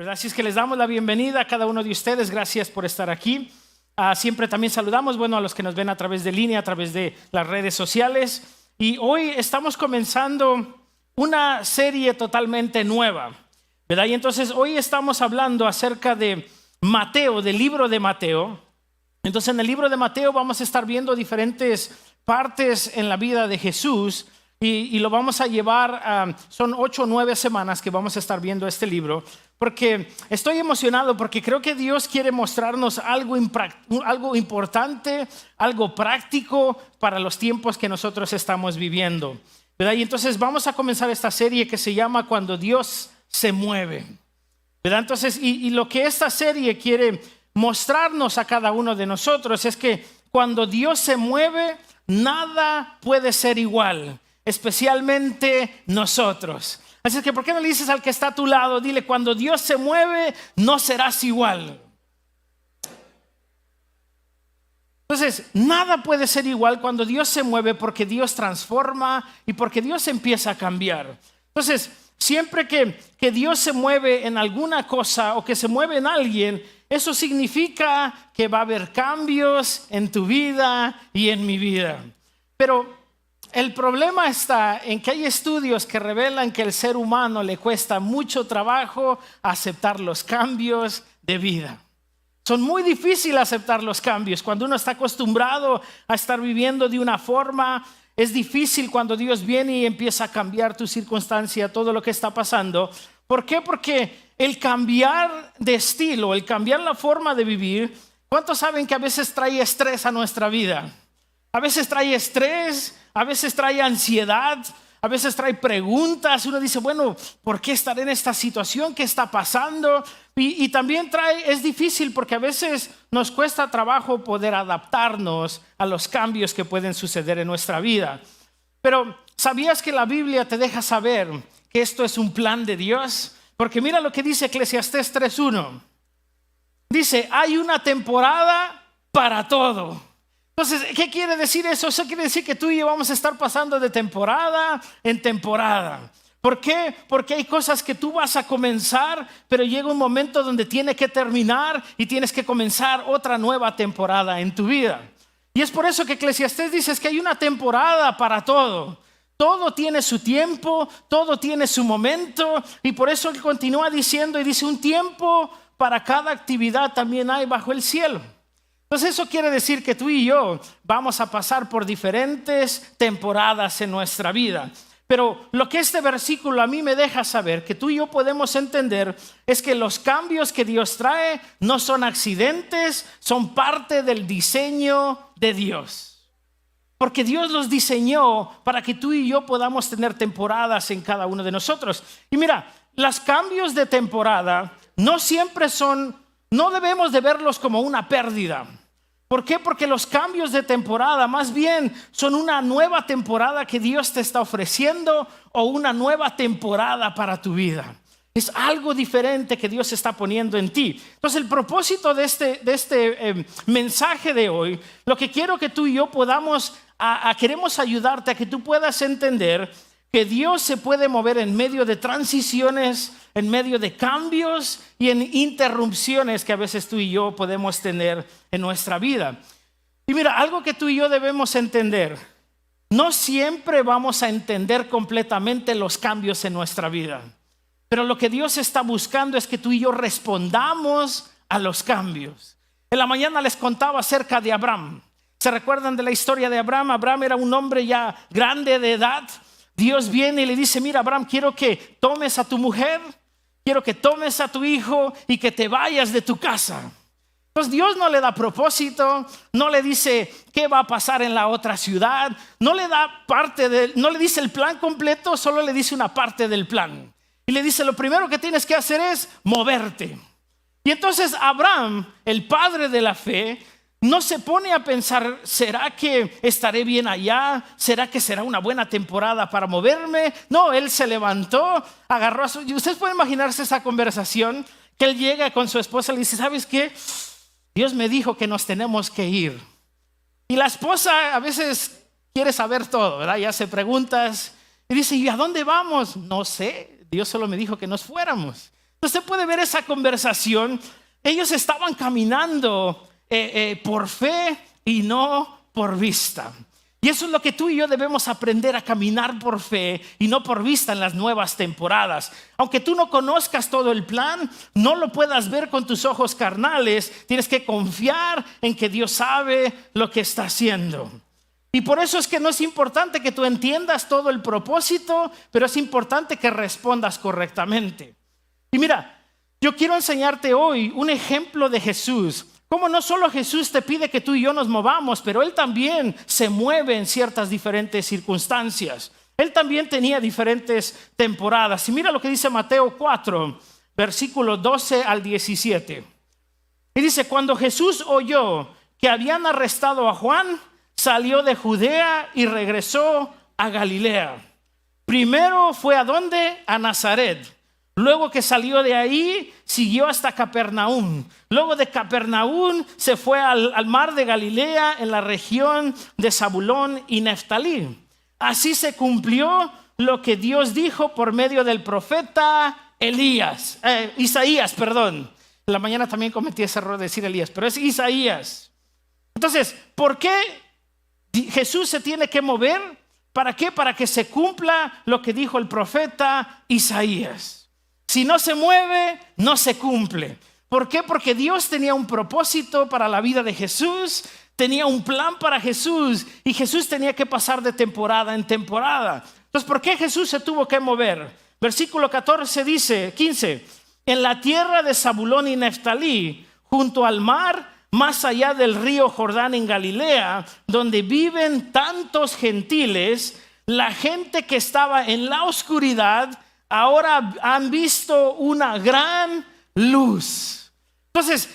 ¿verdad? Así es que les damos la bienvenida a cada uno de ustedes. Gracias por estar aquí. Siempre también saludamos, a los que nos ven a través de línea, a través de las redes sociales. Y hoy estamos comenzando una serie totalmente nueva, ¿verdad? Y entonces hoy estamos hablando acerca de Mateo, del libro de Mateo. Entonces en el libro de Mateo vamos a estar viendo diferentes partes en la vida de Jesús. Y lo vamos a llevar, son 8 o 9 semanas que vamos a estar viendo este libro, porque estoy emocionado, porque creo que Dios quiere mostrarnos algo importante, algo práctico para los tiempos que nosotros estamos viviendo, ¿verdad? Y entonces vamos a comenzar esta serie que se llama Cuando Dios se mueve, ¿verdad? Entonces, y lo que esta serie quiere mostrarnos a cada uno de nosotros es que cuando Dios se mueve, nada puede ser igual. Especialmente nosotros. Así que ¿por qué no le dices al que está a tu lado? Dile, cuando Dios se mueve, no serás igual. Entonces, nada puede ser igual cuando Dios se mueve, porque Dios transforma y porque Dios empieza a cambiar. Entonces, siempre que Dios se mueve en alguna cosa o que se mueve en alguien, eso significa que va a haber cambios en tu vida y en mi vida. Pero el problema está en que hay estudios que revelan que al ser humano le cuesta mucho trabajo aceptar los cambios de vida. Son muy difíciles aceptar los cambios. Cuando uno está acostumbrado a estar viviendo de una forma, es difícil cuando Dios viene y empieza a cambiar tu circunstancia, todo lo que está pasando. ¿Por qué? Porque el cambiar de estilo, el cambiar la forma de vivir, ¿cuántos saben que a veces trae estrés a nuestra vida? A veces trae estrés, a veces trae ansiedad, a veces trae preguntas. Uno dice, bueno, ¿por qué estar en esta situación? ¿Qué está pasando? Y también es difícil porque a veces nos cuesta trabajo poder adaptarnos a los cambios que pueden suceder en nuestra vida. Pero ¿sabías que la Biblia te deja saber que esto es un plan de Dios? Porque mira lo que dice Eclesiastés 3:1. Dice, hay una temporada para todo. Entonces, ¿qué quiere decir eso? Eso quiere decir que tú y yo vamos a estar pasando de temporada en temporada. ¿Por qué? Porque hay cosas que tú vas a comenzar, pero llega un momento donde tiene que terminar y tienes que comenzar otra nueva temporada en tu vida. Y es por eso que Eclesiastés dice que hay una temporada para todo. Todo tiene su tiempo, todo tiene su momento, y por eso él continúa diciendo y dice, un tiempo para cada actividad también hay bajo el cielo. Entonces eso quiere decir que tú y yo vamos a pasar por diferentes temporadas en nuestra vida. Pero lo que este versículo a mí me deja saber, que tú y yo podemos entender, es que los cambios que Dios trae no son accidentes, son parte del diseño de Dios. Porque Dios los diseñó para que tú y yo podamos tener temporadas en cada uno de nosotros. Y mira, los cambios de temporada no siempre no debemos de verlos como una pérdida. ¿Por qué? Porque los cambios de temporada más bien son una nueva temporada que Dios te está ofreciendo o una nueva temporada para tu vida. Es algo diferente que Dios está poniendo en ti. Entonces el propósito de este mensaje de hoy, lo que quiero que tú y yo queremos ayudarte a que tú puedas entender que Dios se puede mover en medio de transiciones, en medio de cambios y en interrupciones que a veces tú y yo podemos tener en nuestra vida. Y mira, algo que tú y yo debemos entender, no siempre vamos a entender completamente los cambios en nuestra vida, pero lo que Dios está buscando es que tú y yo respondamos a los cambios. En la mañana les contaba acerca de Abraham. ¿Se recuerdan de la historia de Abraham? Abraham era un hombre ya grande de edad. Dios viene y le dice, mira Abraham, quiero que tomes a tu mujer, quiero que tomes a tu hijo y que te vayas de tu casa. Entonces Dios no le da propósito, no le dice qué va a pasar en la otra ciudad, no le dice el plan completo, solo le dice una parte del plan. Y le dice, lo primero que tienes que hacer es moverte. Y entonces Abraham, el padre de la fe, no se pone a pensar, ¿será que estaré bien allá? ¿Será que será una buena temporada para moverme? No, él se levantó, agarró y ustedes pueden imaginarse esa conversación, que él llega con su esposa y le dice, ¿sabes qué? Dios me dijo que nos tenemos que ir. Y la esposa a veces quiere saber todo, ¿verdad? Y hace preguntas y dice, ¿y a dónde vamos? No sé, Dios solo me dijo que nos fuéramos. Usted puede ver esa conversación. Ellos estaban caminando por fe y no por vista. Y eso es lo que tú y yo debemos aprender, a caminar por fe y no por vista en las nuevas temporadas. Aunque tú no conozcas todo el plan, no lo puedas ver con tus ojos carnales, tienes que confiar en que Dios sabe lo que está haciendo. Y por eso es que no es importante que tú entiendas todo el propósito, pero es importante que respondas correctamente. Y mira, yo quiero enseñarte hoy un ejemplo de Jesús. Como no solo Jesús te pide que tú y yo nos movamos, pero Él también se mueve en ciertas diferentes circunstancias. Él también tenía diferentes temporadas. Y mira lo que dice Mateo 4, versículos 12 al 17. Y dice, cuando Jesús oyó que habían arrestado a Juan, salió de Judea y regresó a Galilea. Primero fue ¿a dónde? A Nazaret. Luego que salió de ahí, siguió hasta Capernaum. Luego de Capernaum se fue al mar de Galilea, en la región de Zabulón y Neftalí. Así se cumplió lo que Dios dijo por medio del profeta Isaías. En la mañana también cometí ese error de decir Elías, pero es Isaías. Entonces, ¿por qué Jesús se tiene que mover? ¿Para qué? Para que se cumpla lo que dijo el profeta Isaías. Si no se mueve, no se cumple. ¿Por qué? Porque Dios tenía un propósito para la vida de Jesús, tenía un plan para Jesús y Jesús tenía que pasar de temporada en temporada. Entonces, ¿por qué Jesús se tuvo que mover? Versículo 15. En la tierra de Zabulón y Neftalí, junto al mar, más allá del río Jordán en Galilea, donde viven tantos gentiles, la gente que estaba en la oscuridad ahora han visto una gran luz. Entonces,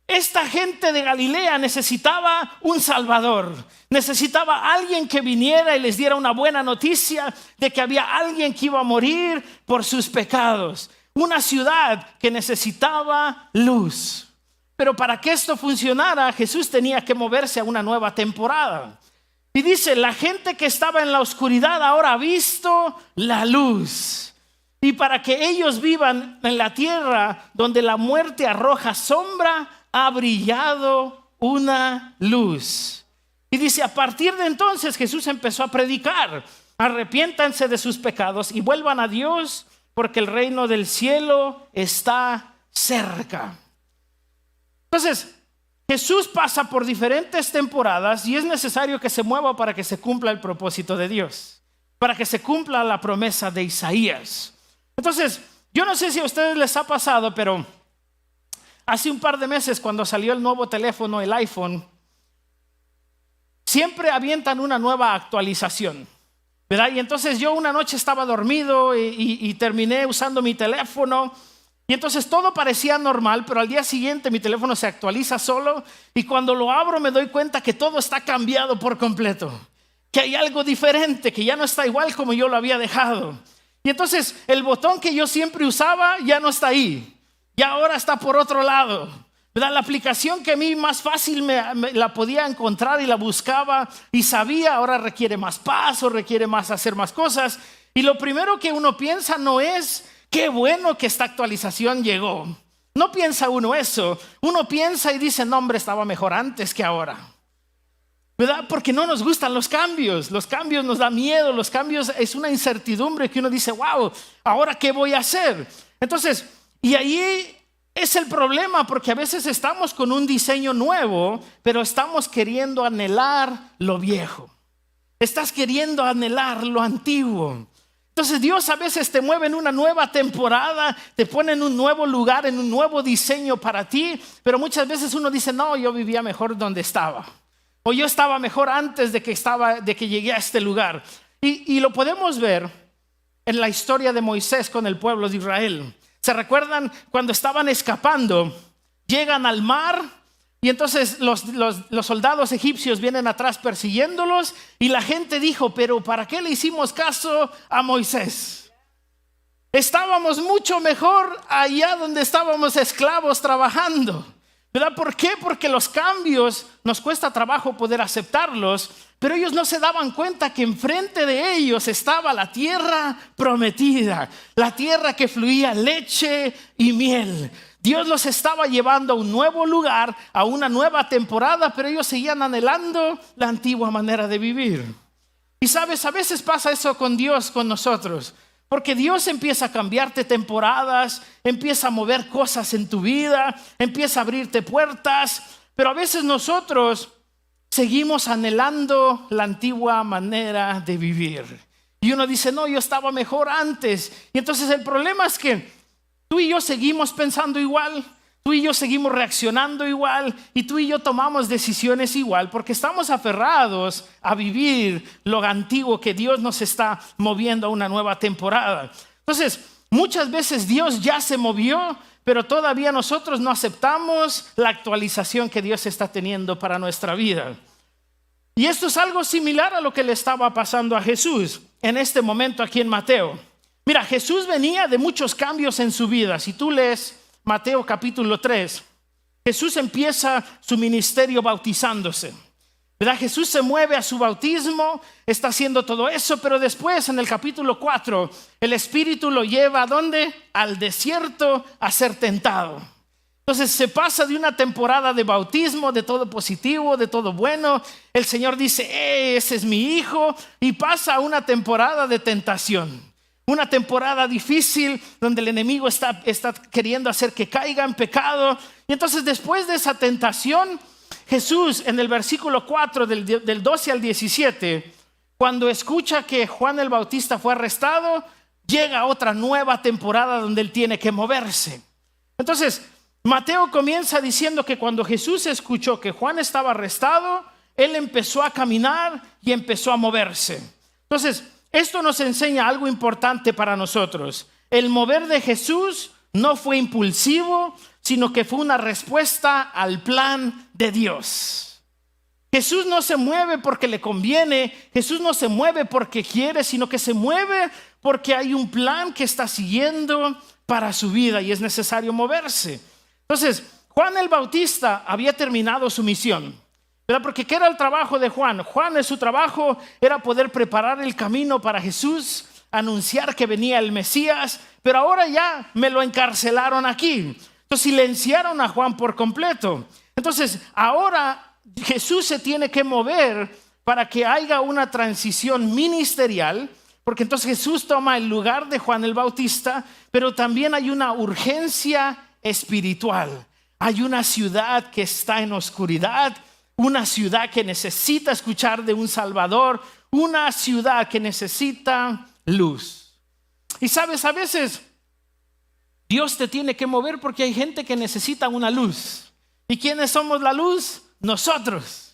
esta gente de Galilea necesitaba un Salvador. Necesitaba alguien que viniera y les diera una buena noticia de que había alguien que iba a morir por sus pecados. Una ciudad que necesitaba luz. Pero para que esto funcionara, Jesús tenía que moverse a una nueva temporada. Y dice, la gente que estaba en la oscuridad ahora ha visto la luz. Y para que ellos vivan en la tierra donde la muerte arroja sombra, ha brillado una luz. Y dice, a partir de entonces Jesús empezó a predicar: arrepiéntanse de sus pecados y vuelvan a Dios, porque el reino del cielo está cerca. Entonces, Jesús pasa por diferentes temporadas y es necesario que se mueva para que se cumpla el propósito de Dios, para que se cumpla la promesa de Isaías. Entonces, yo no sé si a ustedes les ha pasado, pero hace un par de meses, cuando salió el nuevo teléfono, el iPhone, siempre avientan una nueva actualización, ¿verdad? Y entonces yo una noche estaba dormido y terminé usando mi teléfono. Y entonces todo parecía normal, pero al día siguiente mi teléfono se actualiza solo. Y cuando lo abro me doy cuenta que todo está cambiado por completo. Que hay algo diferente, que ya no está igual como yo lo había dejado. Y entonces el botón que yo siempre usaba ya no está ahí. Ya ahora está por otro lado, ¿verdad? La aplicación que a mí más fácil la podía encontrar y la buscaba y sabía, ahora requiere más paso, requiere más hacer más cosas. Y lo primero que uno piensa no es: qué bueno que esta actualización llegó. No piensa uno eso. Uno piensa y dice: no, hombre, estaba mejor antes que ahora, ¿verdad? Porque no nos gustan los cambios. Los cambios nos da miedo. Los cambios es una incertidumbre que uno dice: wow, ¿ahora qué voy a hacer? Entonces, y ahí es el problema, porque a veces estamos con un diseño nuevo, pero estamos queriendo anhelar lo viejo. Estás queriendo anhelar lo antiguo. Entonces Dios a veces te mueve en una nueva temporada, te pone en un nuevo lugar, en un nuevo diseño para ti, pero muchas veces uno dice: no, yo vivía mejor donde estaba, o yo estaba mejor antes de que llegué a este lugar. Y lo podemos ver en la historia de Moisés con el pueblo de Israel. ¿Se recuerdan cuando estaban escapando? Llegan al mar y entonces los soldados egipcios vienen atrás persiguiéndolos, y la gente dijo: pero ¿para qué le hicimos caso a Moisés? Estábamos mucho mejor allá donde estábamos esclavos trabajando. ¿Verdad? ¿Por qué? Porque los cambios nos cuesta trabajo poder aceptarlos, pero ellos no se daban cuenta que enfrente de ellos estaba la tierra prometida, la tierra que fluía leche y miel. Dios los estaba llevando a un nuevo lugar, a una nueva temporada, pero ellos seguían anhelando la antigua manera de vivir. Y sabes, a veces pasa eso con Dios, con nosotros. Porque Dios empieza a cambiarte temporadas, empieza a mover cosas en tu vida, empieza a abrirte puertas, pero a veces nosotros seguimos anhelando la antigua manera de vivir. Y uno dice, no, yo estaba mejor antes. Y entonces el problema es que tú y yo seguimos pensando igual, tú y yo seguimos reaccionando igual, y tú y yo tomamos decisiones igual, porque estamos aferrados a vivir lo antiguo que Dios nos está moviendo a una nueva temporada. Entonces, muchas veces Dios ya se movió, pero todavía nosotros no aceptamos la actualización que Dios está teniendo para nuestra vida. Y esto es algo similar a lo que le estaba pasando a Jesús en este momento aquí en Mateo. Mira, Jesús venía de muchos cambios en su vida. Si tú lees Mateo capítulo 3, Jesús empieza su ministerio bautizándose, ¿verdad? Jesús se mueve a su bautismo, está haciendo todo eso, pero después en el capítulo 4 el Espíritu lo lleva ¿a dónde? Al desierto a ser tentado. Entonces se pasa de una temporada de bautismo, de todo positivo, de todo bueno. El Señor dice, ese es mi hijo, y pasa a una temporada de tentación. Una temporada difícil donde el enemigo está queriendo hacer que caiga en pecado. Y entonces después de esa tentación, Jesús en el versículo 4 del 12 al 17, cuando escucha que Juan el Bautista fue arrestado, llega otra nueva temporada donde él tiene que moverse. Entonces Mateo comienza diciendo que cuando Jesús escuchó que Juan estaba arrestado, él empezó a caminar y empezó a moverse. Entonces esto nos enseña algo importante para nosotros. El mover de Jesús no fue impulsivo, sino que fue una respuesta al plan de Dios. Jesús no se mueve porque le conviene, Jesús no se mueve porque quiere, sino que se mueve porque hay un plan que está siguiendo para su vida y es necesario moverse. Entonces, Juan el Bautista había terminado su misión, ¿verdad? Porque ¿qué era el trabajo de Juan? Su trabajo era poder preparar el camino para Jesús, anunciar que venía el Mesías, pero ahora ya me lo encarcelaron aquí. Entonces silenciaron a Juan por completo. Entonces ahora Jesús se tiene que mover para que haya una transición ministerial, porque entonces Jesús toma el lugar de Juan el Bautista, pero también hay una urgencia espiritual. Hay una ciudad que está en oscuridad, una ciudad que necesita escuchar de un Salvador, una ciudad que necesita luz. Y sabes, a veces Dios te tiene que mover porque hay gente que necesita una luz. ¿Y quiénes somos la luz? Nosotros.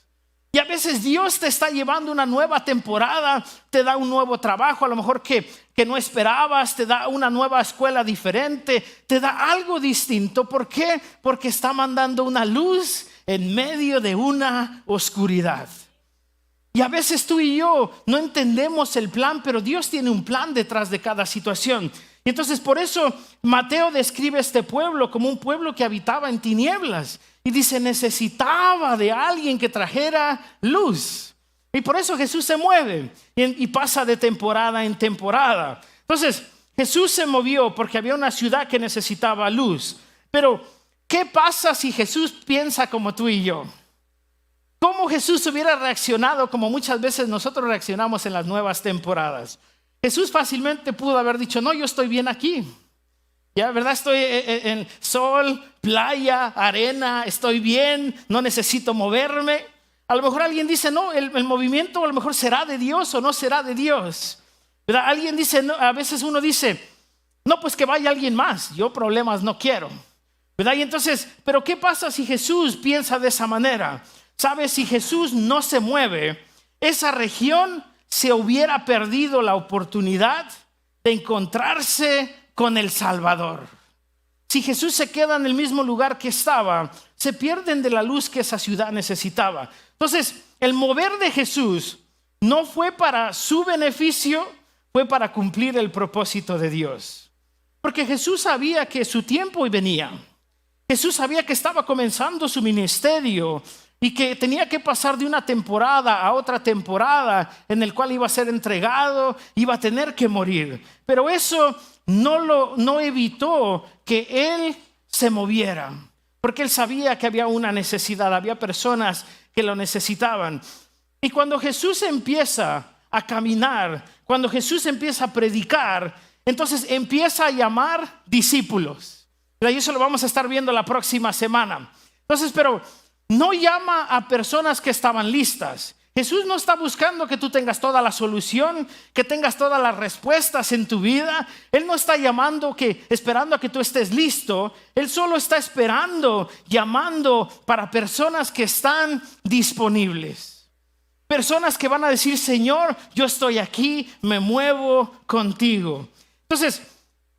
Y a veces Dios te está llevando una nueva temporada, te da un nuevo trabajo, a lo mejor que no esperabas, te da una nueva escuela diferente, te da algo distinto. ¿Por qué? Porque está mandando una luz en medio de una oscuridad. Y a veces tú y yo no entendemos el plan, pero Dios tiene un plan detrás de cada situación. Y entonces por eso Mateo describe este pueblo como un pueblo que habitaba en tinieblas. Y dice, necesitaba de alguien que trajera luz. Y por eso Jesús se mueve y pasa de temporada en temporada. Entonces Jesús se movió porque había una ciudad que necesitaba luz. Pero ¿qué pasa si Jesús piensa como tú y yo? ¿Cómo Jesús hubiera reaccionado como muchas veces nosotros reaccionamos en las nuevas temporadas? Jesús fácilmente pudo haber dicho, no, yo estoy bien aquí. Ya, ¿verdad? Estoy en sol, playa, arena, estoy bien, no necesito moverme. A lo mejor alguien dice, no, el movimiento a lo mejor será de Dios o no será de Dios. ¿Verdad? Alguien dice, no, a veces uno dice, no, pues que vaya alguien más, yo problemas no quiero. ¿Verdad? Y entonces, pero ¿qué pasa si Jesús piensa de esa manera? ¿Sabes? Si Jesús no se mueve, esa región se hubiera perdido la oportunidad de encontrarse con el Salvador. Si Jesús se queda en el mismo lugar que estaba, se pierden de la luz que esa ciudad necesitaba. Entonces, el mover de Jesús no fue para su beneficio, fue para cumplir el propósito de Dios. Porque Jesús sabía que su tiempo venía. Jesús sabía que estaba comenzando su ministerio y que tenía que pasar de una temporada a otra temporada en el cual iba a ser entregado, iba a tener que morir. Pero eso no evitó que él se moviera, porque él sabía que había una necesidad, había personas que lo necesitaban. Y cuando Jesús empieza a caminar, cuando Jesús empieza a predicar, entonces empieza a llamar discípulos. Y eso lo vamos a estar viendo la próxima semana. Entonces, pero no llama a personas que estaban listas. Jesús no está buscando que tú tengas toda la solución, que tengas todas las respuestas en tu vida. Él no está esperando a que tú estés listo. Él solo está llamando para personas que están disponibles. Personas que van a decir: Señor, yo estoy aquí, me muevo contigo. Entonces,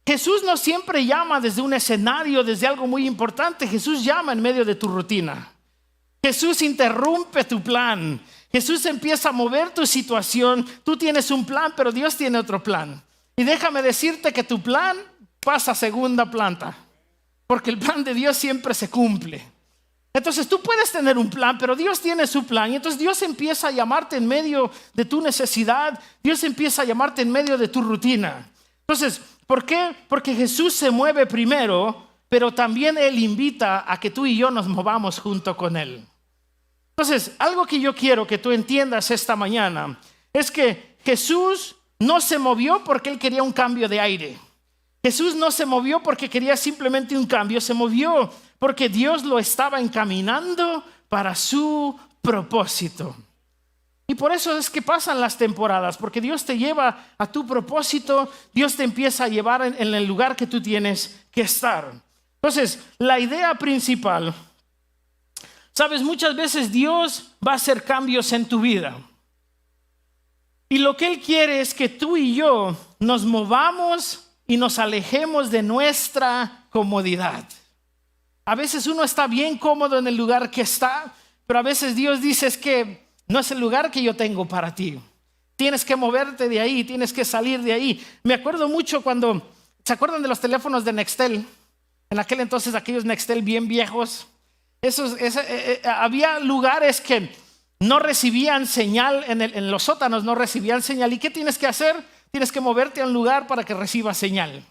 Jesús no siempre llama desde un escenario, desde algo muy importante. Jesús llama en medio de tu rutina. Jesús interrumpe tu plan. Jesús empieza a mover tu situación. Tú tienes un plan, pero Dios tiene otro plan. Y déjame decirte que tu plan pasa a segunda planta, porque el plan de Dios siempre se cumple. Entonces tú puedes tener un plan, pero Dios tiene su plan. Y entonces Dios empieza a llamarte en medio de tu necesidad. Dios empieza a llamarte en medio de tu rutina. Entonces, ¿por qué? Porque Jesús se mueve primero, pero también Él invita a que tú y yo nos movamos junto con Él. Entonces, algo que yo quiero que tú entiendas esta mañana es que Jesús no se movió porque Él quería un cambio de aire. Jesús no se movió porque quería simplemente un cambio. Se movió porque Dios lo estaba encaminando para su propósito. Y por eso es que pasan las temporadas, porque Dios te lleva a tu propósito. Dios te empieza a llevar en el lugar que tú tienes que estar. Entonces, la idea principal, sabes, muchas veces Dios va a hacer cambios en tu vida. Y lo que Él quiere es que tú y yo nos movamos y nos alejemos de nuestra comodidad. A veces uno está bien cómodo en el lugar que está, pero a veces Dios dice: es que no es el lugar que yo tengo para ti. Tienes que moverte de ahí, tienes que salir de ahí. Me acuerdo mucho cuando, ¿se acuerdan de los teléfonos de Nextel? En aquel entonces, aquellos Nextel bien viejos. Había lugares que no recibían señal, en los sótanos no recibían señal. ¿Y qué tienes que hacer? Tienes que moverte a un lugar para que recibas señal.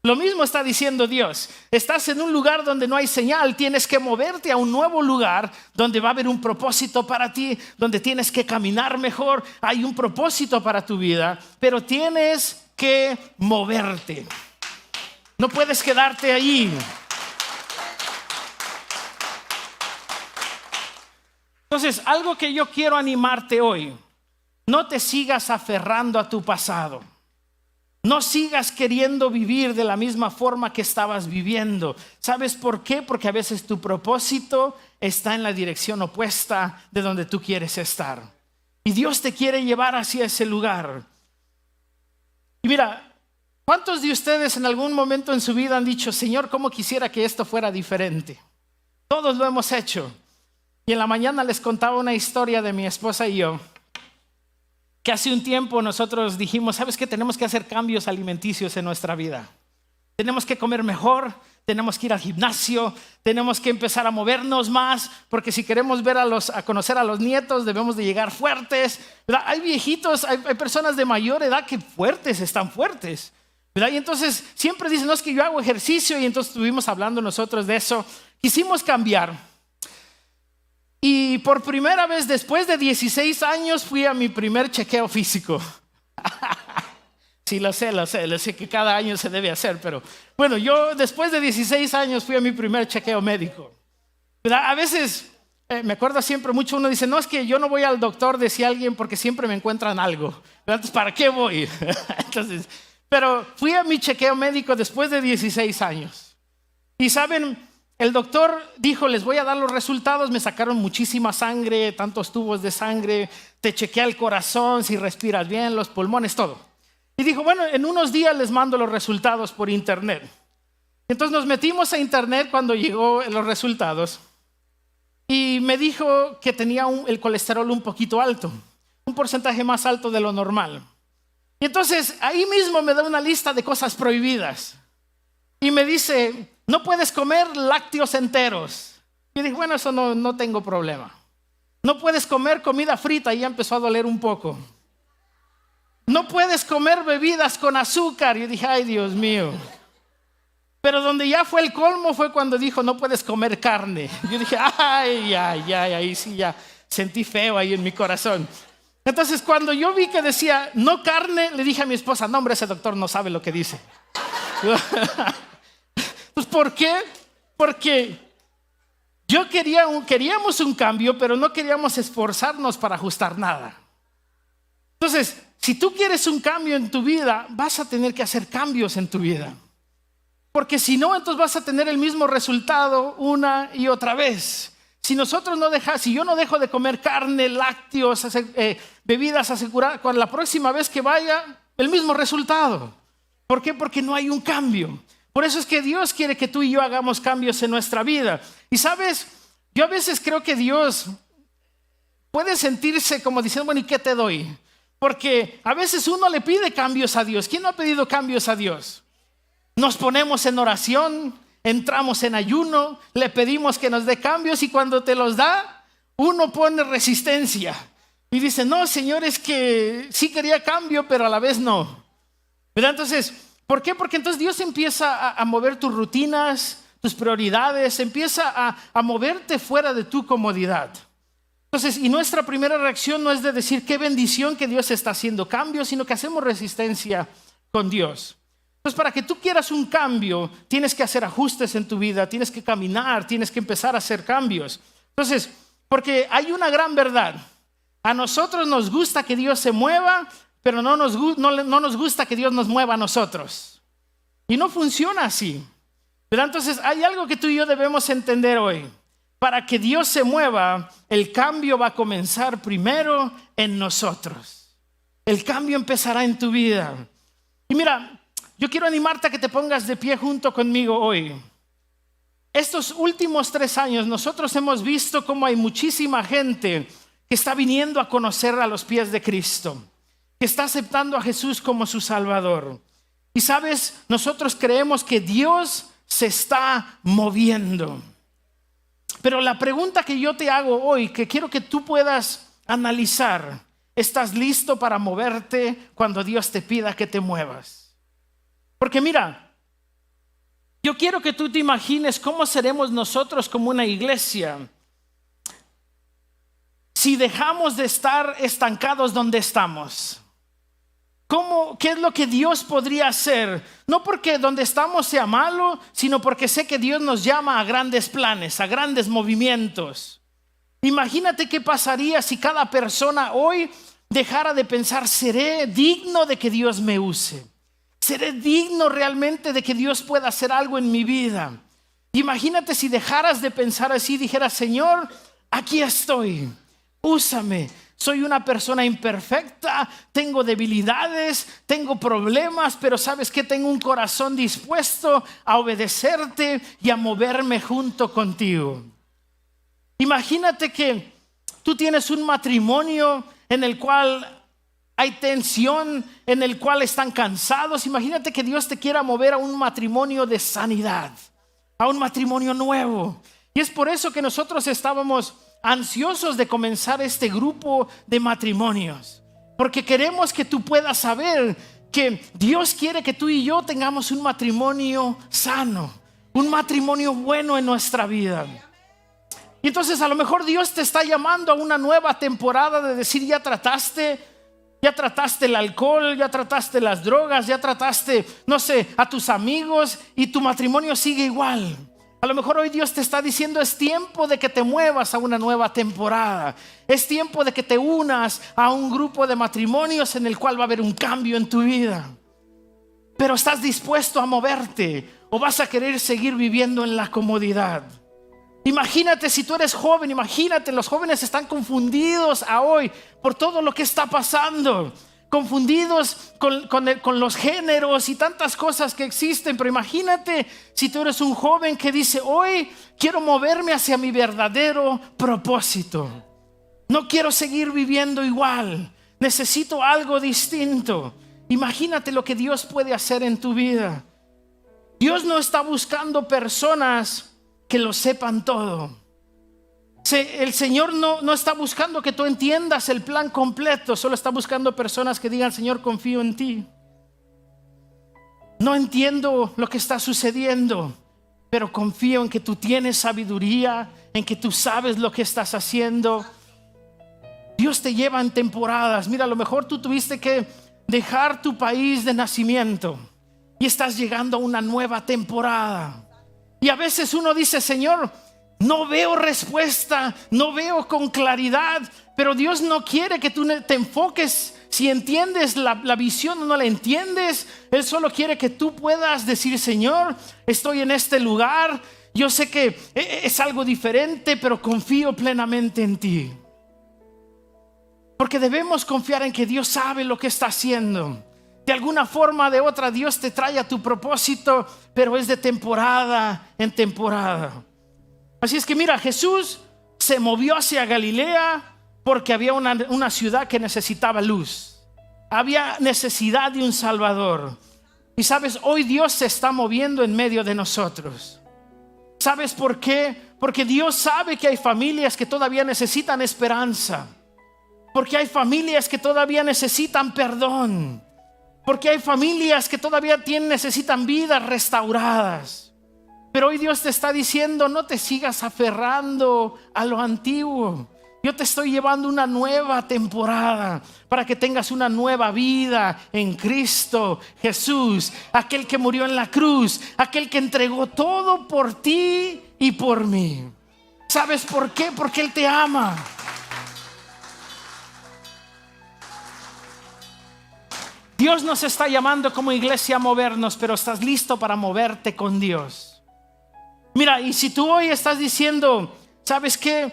Lo mismo está diciendo Dios. Estás en un lugar donde no hay señal, tienes que moverte a un nuevo lugar donde va a haber un propósito para ti, donde tienes que caminar mejor. Hay un propósito para tu vida, pero tienes que moverte. No puedes quedarte ahí. Entonces, algo que yo quiero animarte hoy: no te sigas aferrando a tu pasado. No sigas queriendo vivir de la misma forma que estabas viviendo. ¿Sabes por qué? Porque a veces tu propósito está en la dirección opuesta de donde tú quieres estar. Y Dios te quiere llevar hacia ese lugar. Y mira, ¿cuántos de ustedes en algún momento en su vida han dicho: Señor, cómo quisiera que esto fuera diferente? Todos lo hemos hecho. Y en la mañana les contaba una historia de mi esposa y yo, que hace un tiempo nosotros dijimos: ¿sabes qué? Tenemos que hacer cambios alimenticios en nuestra vida. Tenemos que comer mejor, tenemos que ir al gimnasio, tenemos que empezar a movernos más, porque si queremos ver a conocer a los nietos, debemos de llegar fuertes, ¿verdad? Hay viejitos, hay personas de mayor edad que están fuertes, ¿verdad? Y entonces siempre dicen: no, es que yo hago ejercicio. Y entonces estuvimos hablando nosotros de eso. Quisimos cambiar. Y por primera vez después de 16 años fui a mi primer chequeo físico. Sí, lo sé que cada año se debe hacer, pero bueno, yo después de 16 años fui a mi primer chequeo médico. ¿Verdad? A veces, me acuerdo siempre mucho, uno dice: no, es que yo no voy al doctor, decía alguien, porque siempre me encuentran algo. ¿Verdad? Entonces, ¿para qué voy? Entonces, pero fui a mi chequeo médico después de 16 años. Y saben, el doctor dijo: les voy a dar los resultados. Me sacaron muchísima sangre, tantos tubos de sangre, te chequea el corazón, si respiras bien, los pulmones, todo. Y dijo: bueno, en unos días les mando los resultados por internet. Entonces nos metimos a internet cuando llegó los resultados. Y me dijo que tenía el colesterol un poquito alto, un porcentaje más alto de lo normal. Y entonces ahí mismo me da una lista de cosas prohibidas. y me dice, no puedes comer lácteos enteros. Yo dije, bueno, eso no tengo problema. No puedes comer comida frita, y ya empezó a doler un poco. No puedes comer bebidas con azúcar. Yo dije, ay, Dios mío. Pero donde ya fue el colmo fue cuando dijo, no puedes comer carne. Yo dije, ay, ahí sí ya sentí feo ahí en mi corazón. Entonces cuando yo vi que decía, no carne, le dije a mi esposa, no hombre, ese doctor no sabe lo que dice. Pues, ¿por qué? Porque queríamos un cambio, pero no queríamos esforzarnos para ajustar nada. Entonces, si tú quieres un cambio en tu vida, vas a tener que hacer cambios en tu vida. Porque si no, entonces vas a tener el mismo resultado una y otra vez. Si yo no dejo de comer carne, lácteos, bebidas aseguradas, cuando la próxima vez que vaya, el mismo resultado. ¿Por qué? Porque no hay un cambio. Por eso es que Dios quiere que tú y yo hagamos cambios en nuestra vida. Y sabes, yo a veces creo que Dios puede sentirse como diciendo, bueno, ¿y qué te doy? Porque a veces uno le pide cambios a Dios. ¿Quién no ha pedido cambios a Dios? Nos ponemos en oración, entramos en ayuno, le pedimos que nos dé cambios, y cuando te los da, uno pone resistencia y dice, no, Señor, es que sí quería cambio, pero a la vez no. ¿Verdad? Entonces, ¿por qué? Porque entonces Dios empieza a mover tus rutinas, tus prioridades, empieza a moverte fuera de tu comodidad. Entonces, y nuestra primera reacción no es de decir qué bendición que Dios está haciendo cambios, sino que hacemos resistencia con Dios. Entonces, para que tú quieras un cambio, tienes que hacer ajustes en tu vida, tienes que caminar, tienes que empezar a hacer cambios. Entonces, porque hay una gran verdad. A nosotros nos gusta que Dios se mueva, pero no nos gusta que Dios nos mueva a nosotros. Y no funciona así. ¿Verdad? Entonces, hay algo que tú y yo debemos entender hoy. Para que Dios se mueva, el cambio va a comenzar primero en nosotros. El cambio empezará en tu vida. Y mira, yo quiero animarte a que te pongas de pie junto conmigo hoy. Estos últimos 3 años nosotros hemos visto cómo hay muchísima gente que está viniendo a conocer a los pies de Cristo, que está aceptando a Jesús como su Salvador. Y sabes, nosotros creemos que Dios se está moviendo. Pero la pregunta que yo te hago hoy, que quiero que tú puedas analizar, ¿estás listo para moverte cuando Dios te pida que te muevas? Porque mira, yo quiero que tú te imagines cómo seremos nosotros como una iglesia si dejamos de estar estancados donde estamos. ¿Qué es lo que Dios podría hacer? No porque donde estamos sea malo, sino porque sé que Dios nos llama a grandes planes, a grandes movimientos. Imagínate qué pasaría si cada persona hoy dejara de pensar, ¿seré digno de que Dios me use? ¿Seré digno realmente de que Dios pueda hacer algo en mi vida? Imagínate si dejaras de pensar así, dijeras, Señor, aquí estoy, úsame. Soy una persona imperfecta, tengo debilidades, tengo problemas, pero sabes que tengo un corazón dispuesto a obedecerte y a moverme junto contigo. Imagínate que tú tienes un matrimonio en el cual hay tensión, en el cual están cansados. Imagínate que Dios te quiera mover a un matrimonio de sanidad, a un matrimonio nuevo. Y es por eso que nosotros estábamos ansiosos de comenzar este grupo de matrimonios, porque queremos que tú puedas saber que Dios quiere que tú y yo tengamos un matrimonio sano, un matrimonio bueno en nuestra vida. Y entonces a lo mejor Dios te está llamando a una nueva temporada de decir, ya trataste el alcohol, ya trataste las drogas, ya trataste, no sé, a tus amigos, y tu matrimonio sigue igual. A lo mejor hoy Dios te está diciendo, es tiempo de que te muevas a una nueva temporada. Es tiempo de que te unas a un grupo de matrimonios en el cual va a haber un cambio en tu vida. Pero ¿estás dispuesto a moverte o vas a querer seguir viviendo en la comodidad? Imagínate si tú eres joven, imagínate, los jóvenes están confundidos a hoy por todo lo que está pasando. Confundidos con los géneros y tantas cosas que existen. Pero imagínate si tú eres un joven que dice, hoy quiero moverme hacia mi verdadero propósito. No quiero seguir viviendo igual, necesito algo distinto. Imagínate lo que Dios puede hacer en tu vida. Dios no está buscando personas que lo sepan todo. El Señor no está buscando que tú entiendas el plan completo. Solo está buscando personas que digan: Señor, confío en ti. No entiendo lo que está sucediendo, pero confío en que tú tienes sabiduría, en que tú sabes lo que estás haciendo. Dios te lleva en temporadas. Mira, a lo mejor tú tuviste que dejar tu país de nacimiento y estás llegando a una nueva temporada. Y a veces uno dice: Señor, no veo respuesta, no veo con claridad. Pero Dios no quiere que tú te enfoques si entiendes la visión o no la entiendes. Él solo quiere que tú puedas decir: Señor, estoy en este lugar, yo sé que es algo diferente, pero confío plenamente en ti. Porque debemos confiar en que Dios sabe lo que está haciendo. De alguna forma o de otra, Dios te trae a tu propósito, pero es de temporada en temporada. Así es que mira, Jesús se movió hacia Galilea porque había una ciudad que necesitaba luz. Había necesidad de un Salvador. Y sabes, hoy Dios se está moviendo en medio de nosotros. ¿Sabes por qué? Porque Dios sabe que hay familias que todavía necesitan esperanza. Porque hay familias que todavía necesitan perdón. Porque hay familias que todavía necesitan vidas restauradas. Pero hoy Dios te está diciendo: no te sigas aferrando a lo antiguo. Yo te estoy llevando una nueva temporada para que tengas una nueva vida en Cristo Jesús, aquel que murió en la cruz, aquel que entregó todo por ti y por mí. ¿Sabes por qué? Porque Él te ama. Dios nos está llamando como iglesia a movernos, pero ¿estás listo para moverte con Dios? Mira, y si tú hoy estás diciendo: ¿sabes qué?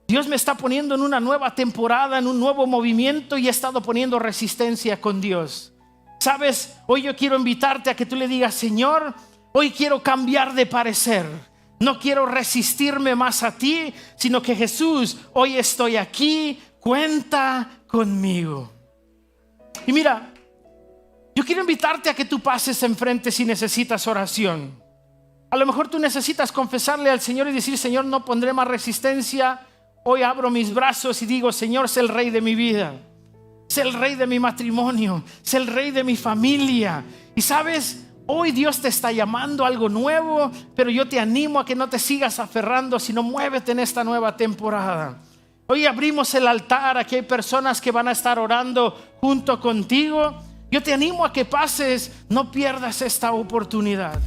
Dios me está poniendo en una nueva temporada, en un nuevo movimiento, y he estado poniendo resistencia con Dios. ¿Sabes? Hoy yo quiero invitarte a que tú le digas: Señor, hoy quiero cambiar de parecer. No quiero resistirme más a ti, sino que Jesús, hoy estoy aquí, cuenta conmigo. Y mira, yo quiero invitarte a que tú pases enfrente si necesitas oración. A lo mejor tú necesitas confesarle al Señor y decir: Señor, no pondré más resistencia. Hoy abro mis brazos y digo: Señor, sé el rey de mi vida, sé el rey de mi matrimonio, sé el rey de mi familia. Y sabes, hoy Dios te está llamando a algo nuevo, pero yo te animo a que no te sigas aferrando, sino muévete en esta nueva temporada. Hoy abrimos el altar. Aquí hay personas que van a estar orando junto contigo. Yo te animo a que pases, no pierdas esta oportunidad.